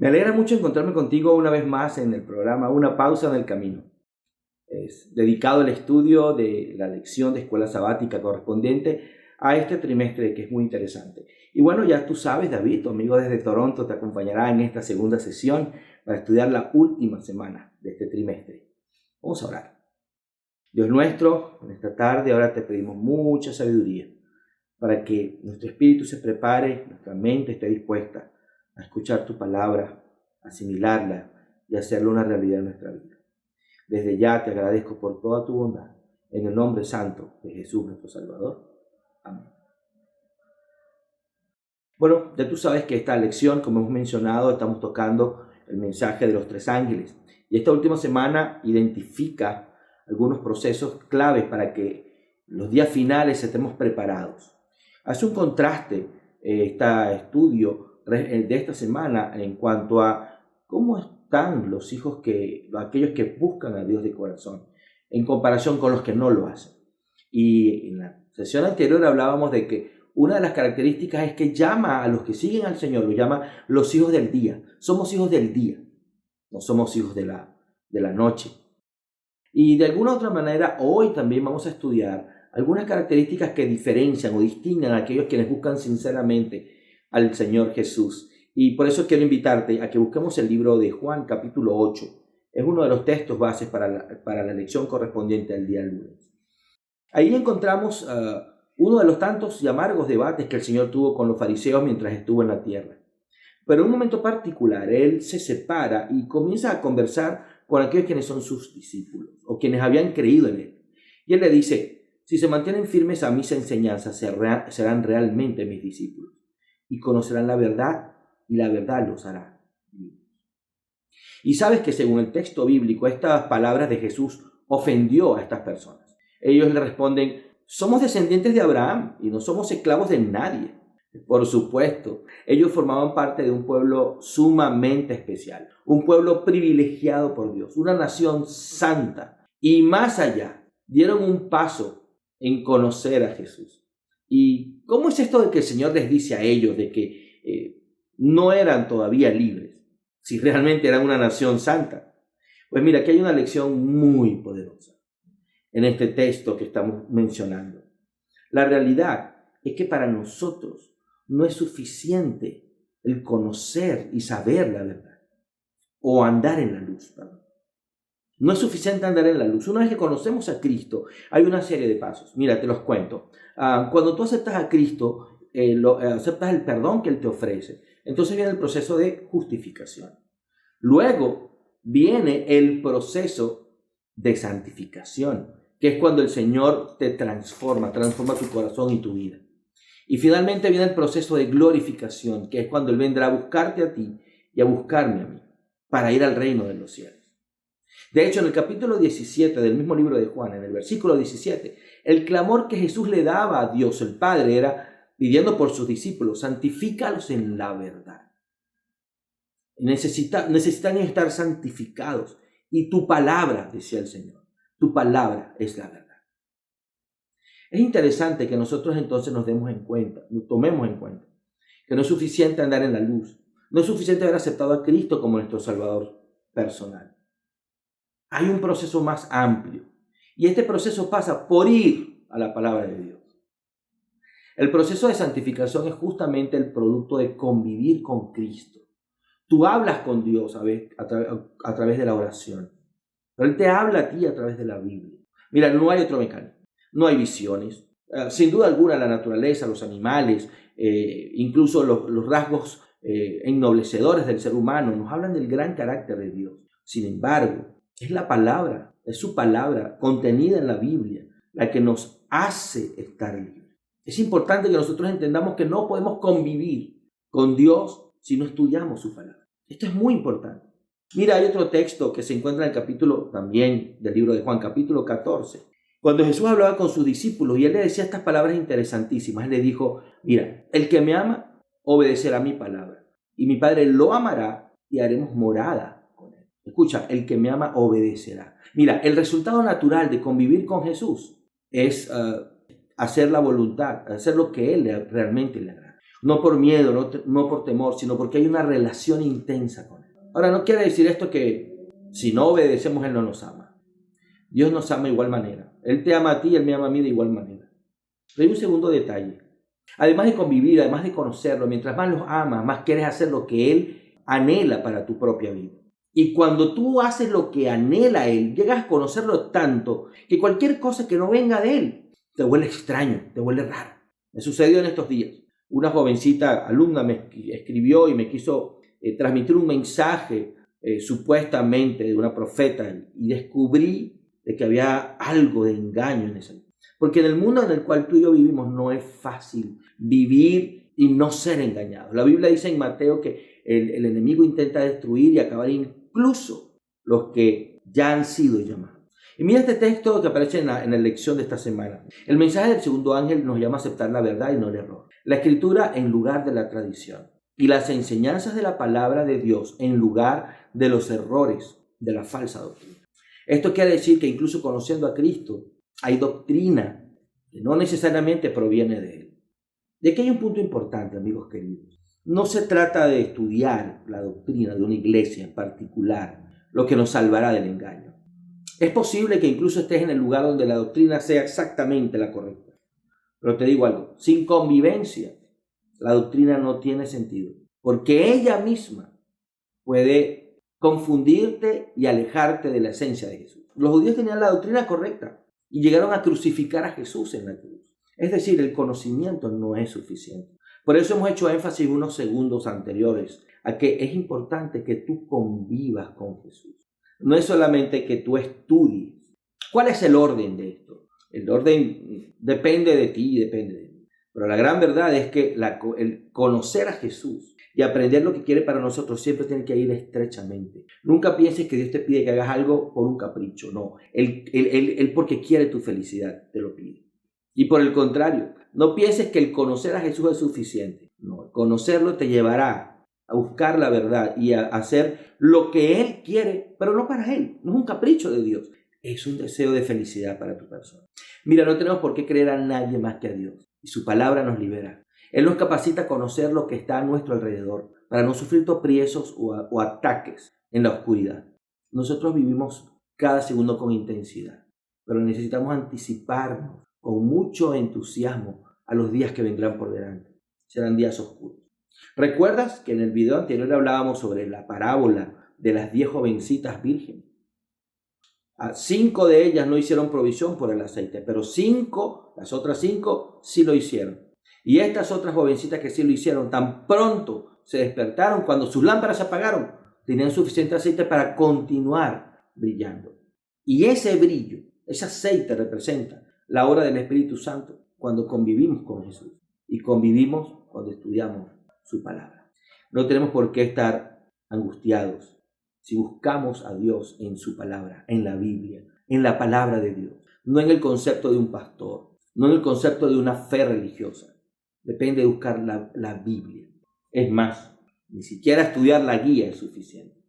Me alegra mucho encontrarme contigo una vez más en el programa Una pausa en el camino. Es dedicado al estudio de la lección de escuela sabática correspondiente a este trimestre que es muy interesante. Y bueno, ya tú sabes, David, tu amigo desde Toronto, te acompañará en esta segunda sesión para estudiar la última semana de este trimestre. Vamos a orar. Dios nuestro, en esta tarde ahora te pedimos mucha sabiduría para que nuestro espíritu se prepare, nuestra mente esté dispuesta a escuchar tu palabra, asimilarla y hacerla una realidad en nuestra vida. Desde ya te agradezco por toda tu bondad, en el nombre santo de Jesús nuestro Salvador. Amén. Bueno, ya tú sabes que esta lección, como hemos mencionado, estamos tocando el mensaje de los tres ángeles. Y esta última semana identifica algunos procesos claves para que los días finales estemos preparados. Hace un contraste este estudio de esta semana en cuanto a cómo están los hijos aquellos que buscan a Dios de corazón en comparación con los que no lo hacen. Y en la sesión anterior hablábamos de que una de las características es que llama a los que siguen al Señor, lo llama los hijos del día. Somos hijos del día, no somos hijos de la noche. Y de alguna otra manera hoy también vamos a estudiar algunas características que diferencian o distinguen a aquellos quienes buscan sinceramente al Señor Jesús. Y por eso quiero invitarte a que busquemos el libro de Juan, capítulo 8. Es uno de los textos bases para la lección correspondiente al día lunes. Ahí encontramos uno de los tantos y amargos debates que el Señor tuvo con los fariseos mientras estuvo en la tierra. Pero en un momento particular, Él se separa y comienza a conversar con aquellos quienes son sus discípulos o quienes habían creído en Él. Y Él le dice: si se mantienen firmes a mis enseñanzas, serán realmente mis discípulos y conocerán la verdad, y la verdad los hará libres. Y sabes que según el texto bíblico, estas palabras de Jesús ofendió a estas personas. Ellos le responden: somos descendientes de Abraham y no somos esclavos de nadie. Por supuesto, ellos formaban parte de un pueblo sumamente especial, un pueblo privilegiado por Dios, una nación santa. Y más allá, dieron un paso en conocer a Jesús. ¿Y cómo es esto de que el Señor les dice a ellos de que no eran todavía libres, si realmente eran una nación santa? Pues mira, aquí hay una lección muy poderosa en este texto que estamos mencionando. La realidad es que para nosotros no es suficiente el conocer y saber la verdad o andar en la luz, perdón. No es suficiente andar en la luz. Una vez que conocemos a Cristo, hay una serie de pasos. Mira, te los cuento. Cuando tú aceptas a Cristo, aceptas el perdón que Él te ofrece, entonces viene el proceso de justificación. Luego viene el proceso de santificación, que es cuando el Señor te transforma tu corazón y tu vida. Y finalmente viene el proceso de glorificación, que es cuando Él vendrá a buscarte a ti y a buscarme a mí, para ir al reino de los cielos. De hecho, en el capítulo 17 del mismo libro de Juan, en el versículo 17, el clamor que Jesús le daba a Dios el Padre era pidiendo por sus discípulos: santifícalos en la verdad. Necesitan estar santificados. Y tu palabra, decía el Señor, tu palabra es la verdad. Es interesante que nosotros entonces nos tomemos en cuenta que no es suficiente andar en la luz, no es suficiente haber aceptado a Cristo como nuestro Salvador personal. Hay un proceso más amplio, y este proceso pasa por ir a la palabra de Dios. El proceso de santificación es justamente el producto de convivir con Cristo. Tú hablas con Dios a través de la oración, pero Él te habla a ti a través de la Biblia. Mira, no hay otro mecanismo, no hay visiones. Sin duda alguna la naturaleza, los animales, incluso los rasgos ennoblecedores del ser humano nos hablan del gran carácter de Dios. Sin embargo, es la palabra, es su palabra contenida en la Biblia la que nos hace estar libres. Es importante que nosotros entendamos que no podemos convivir con Dios si no estudiamos su palabra. Esto es muy importante. Mira, hay otro texto que se encuentra en el capítulo también del libro de Juan, capítulo 14. Cuando Jesús hablaba con sus discípulos y él le decía estas palabras interesantísimas, él le dijo, mira, el que me ama obedecerá mi palabra y mi Padre lo amará y haremos morada con él. Escucha, el que me ama obedecerá. Mira, el resultado natural de convivir con Jesús es hacer la voluntad, hacer lo que él realmente le agrada. No por miedo, no por temor, sino porque hay una relación intensa con él. Ahora, no quiere decir esto que si no obedecemos, él no nos ama. Dios nos ama de igual manera. Él te ama a ti y él me ama a mí de igual manera. Pero hay un segundo detalle. Además de convivir, además de conocerlo, mientras más los amas, más quieres hacer lo que él anhela para tu propia vida. Y cuando tú haces lo que anhela él, llegas a conocerlo tanto que cualquier cosa que no venga de él te huele extraño, te huele raro. Me sucedió en estos días. Una jovencita alumna me escribió y me quiso transmitir un mensaje supuestamente de una profeta y descubrí de que había algo de engaño en ese. Porque en el mundo en el cual tú y yo vivimos no es fácil vivir y no ser engañado. La Biblia dice en Mateo que el enemigo intenta destruir y acabar incluso los que ya han sido llamados. Y mira este texto que aparece en la lección de esta semana. El mensaje del segundo ángel nos llama a aceptar la verdad y no el error. La escritura en lugar de la tradición. Y las enseñanzas de la palabra de Dios en lugar de los errores de la falsa doctrina. Esto quiere decir que incluso conociendo a Cristo hay doctrina que no necesariamente proviene de él. Y aquí hay un punto importante, amigos queridos. No se trata de estudiar la doctrina de una iglesia en particular, lo que nos salvará del engaño. Es posible que incluso estés en el lugar donde la doctrina sea exactamente la correcta. Pero te digo algo, sin convivencia, la doctrina no tiene sentido, porque ella misma puede confundirte y alejarte de la esencia de Jesús. Los judíos tenían la doctrina correcta y llegaron a crucificar a Jesús en la cruz. Es decir, el conocimiento no es suficiente. Por eso hemos hecho énfasis unos segundos anteriores a que es importante que tú convivas con Jesús. No es solamente que tú estudies. ¿Cuál es el orden de esto? El orden depende de ti y depende de mí. Pero la gran verdad es que el conocer a Jesús y aprender lo que quiere para nosotros siempre tiene que ir estrechamente. Nunca pienses que Dios te pide que hagas algo por un capricho. No, Él porque quiere tu felicidad te lo pide. Y por el contrario, no pienses que el conocer a Jesús es suficiente. No, conocerlo te llevará a buscar la verdad y a hacer lo que Él quiere, pero no para Él. No es un capricho de Dios. Es un deseo de felicidad para tu persona. Mira, no tenemos por qué creer a nadie más que a Dios. Y su palabra nos libera. Él nos capacita a conocer lo que está a nuestro alrededor para no sufrir tropiezos o ataques en la oscuridad. Nosotros vivimos cada segundo con intensidad, pero necesitamos anticiparnos con mucho entusiasmo a los días que vendrán por delante. Serán días oscuros. ¿Recuerdas que en el video anterior hablábamos sobre la parábola de las 10 jovencitas vírgenes? 5 de ellas no hicieron provisión por el aceite, pero las otras 5 sí lo hicieron. Y estas otras jovencitas que sí lo hicieron, tan pronto se despertaron, cuando sus lámparas se apagaron, tenían suficiente aceite para continuar brillando. Y ese brillo, ese aceite representa la obra del Espíritu Santo cuando convivimos con Jesús y convivimos cuando estudiamos su palabra. No tenemos por qué estar angustiados si buscamos a Dios en su palabra, en la Biblia, en la palabra de Dios, no en el concepto de un pastor, no en el concepto de una fe religiosa. Depende de buscar la Biblia. Es más, ni siquiera estudiar la guía es suficiente.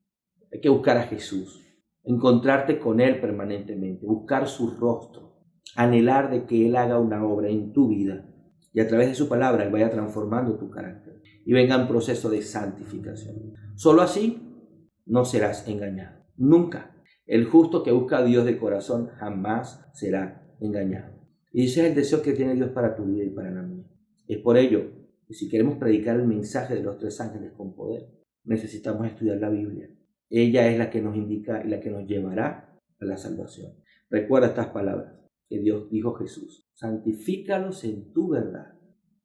Hay que buscar a Jesús, encontrarte con Él permanentemente, buscar su rostro, anhelar de que Él haga una obra en tu vida y a través de su palabra Él vaya transformando tu carácter y venga un proceso de santificación. Solo así no serás engañado. Nunca. El justo que busca a Dios de corazón jamás será engañado. Y ese es el deseo que tiene Dios para tu vida y para la mía. Es por ello que si queremos predicar el mensaje de los 3 ángeles con poder, necesitamos estudiar la Biblia. Ella es la que nos indica y la que nos llevará a la salvación. Recuerda estas palabras que Dios dijo a Jesús. Santifícalos en tu verdad.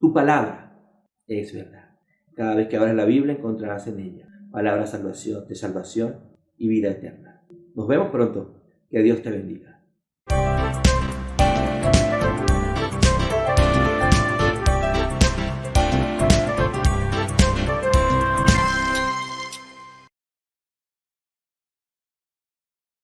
Tu palabra es verdad. Cada vez que abras la Biblia encontrarás en ella palabra de salvación y vida eterna. Nos vemos pronto. Que Dios te bendiga.